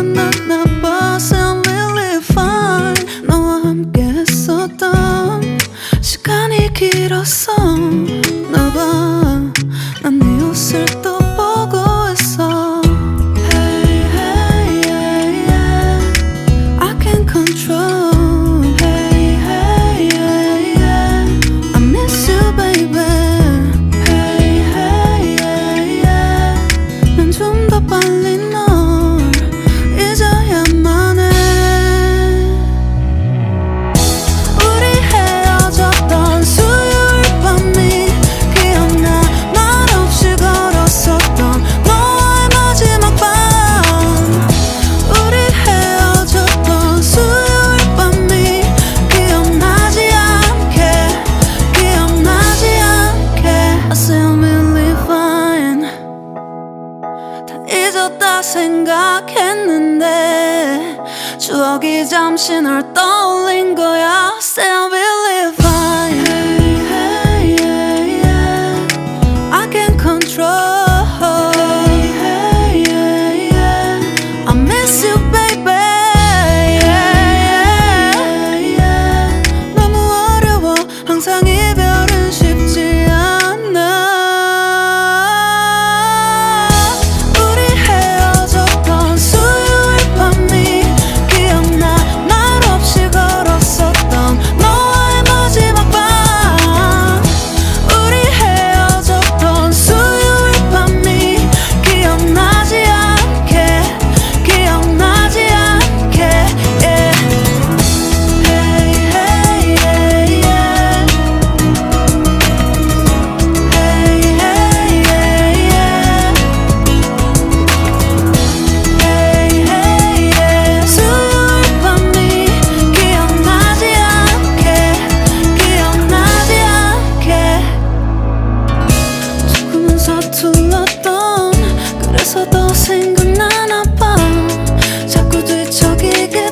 갔나 봐. Say I'm really fine. 너와 함께 했었던 시간이 길었어. 나봐, 난 네 옷을 또 보고 있어. Hey, hey, yeah, yeah. I can't control. Hey, hey, yeah, yeah. I miss you, baby. Hey, hey, yeah, yeah. 난 좀 더 빨리 널 잊어야만 해. 우리 헤어졌던 수요일 밤이 기억나. 말없이 걸었었던 너와의 마지막 밤. 우리 헤어졌던 수요일 밤이 기억나지 않게, 기억나지 않게. I say I'm really fine. 다 잊었다 생각했는데 추억이 잠시 널 떠올린 거야. Say I'm really fine. Hey, hey, yeah, yeah. I can't control. Hey, hey, yeah, yeah. I miss you, baby. Yeah, yeah, yeah. 너무 어려워. 항상 이별은 쉽지 않아. 우리 헤어졌던 수요일 밤이 기억나. 말없이 걸었었던 너와의 마지막 밤. 우리 헤어졌던 수요일 밤이 기억나지 않게, 기억나지 않게. Yeah. Hey, hey, yeah, yeah. Hey, hey, yeah, yeah. Hey, hey, yeah. 수요일 밤이 기억나지 않게, 기억나지 않게. 조금은 서툴렀던 그래서 더 생각나나 봐. 자꾸 뒤척이게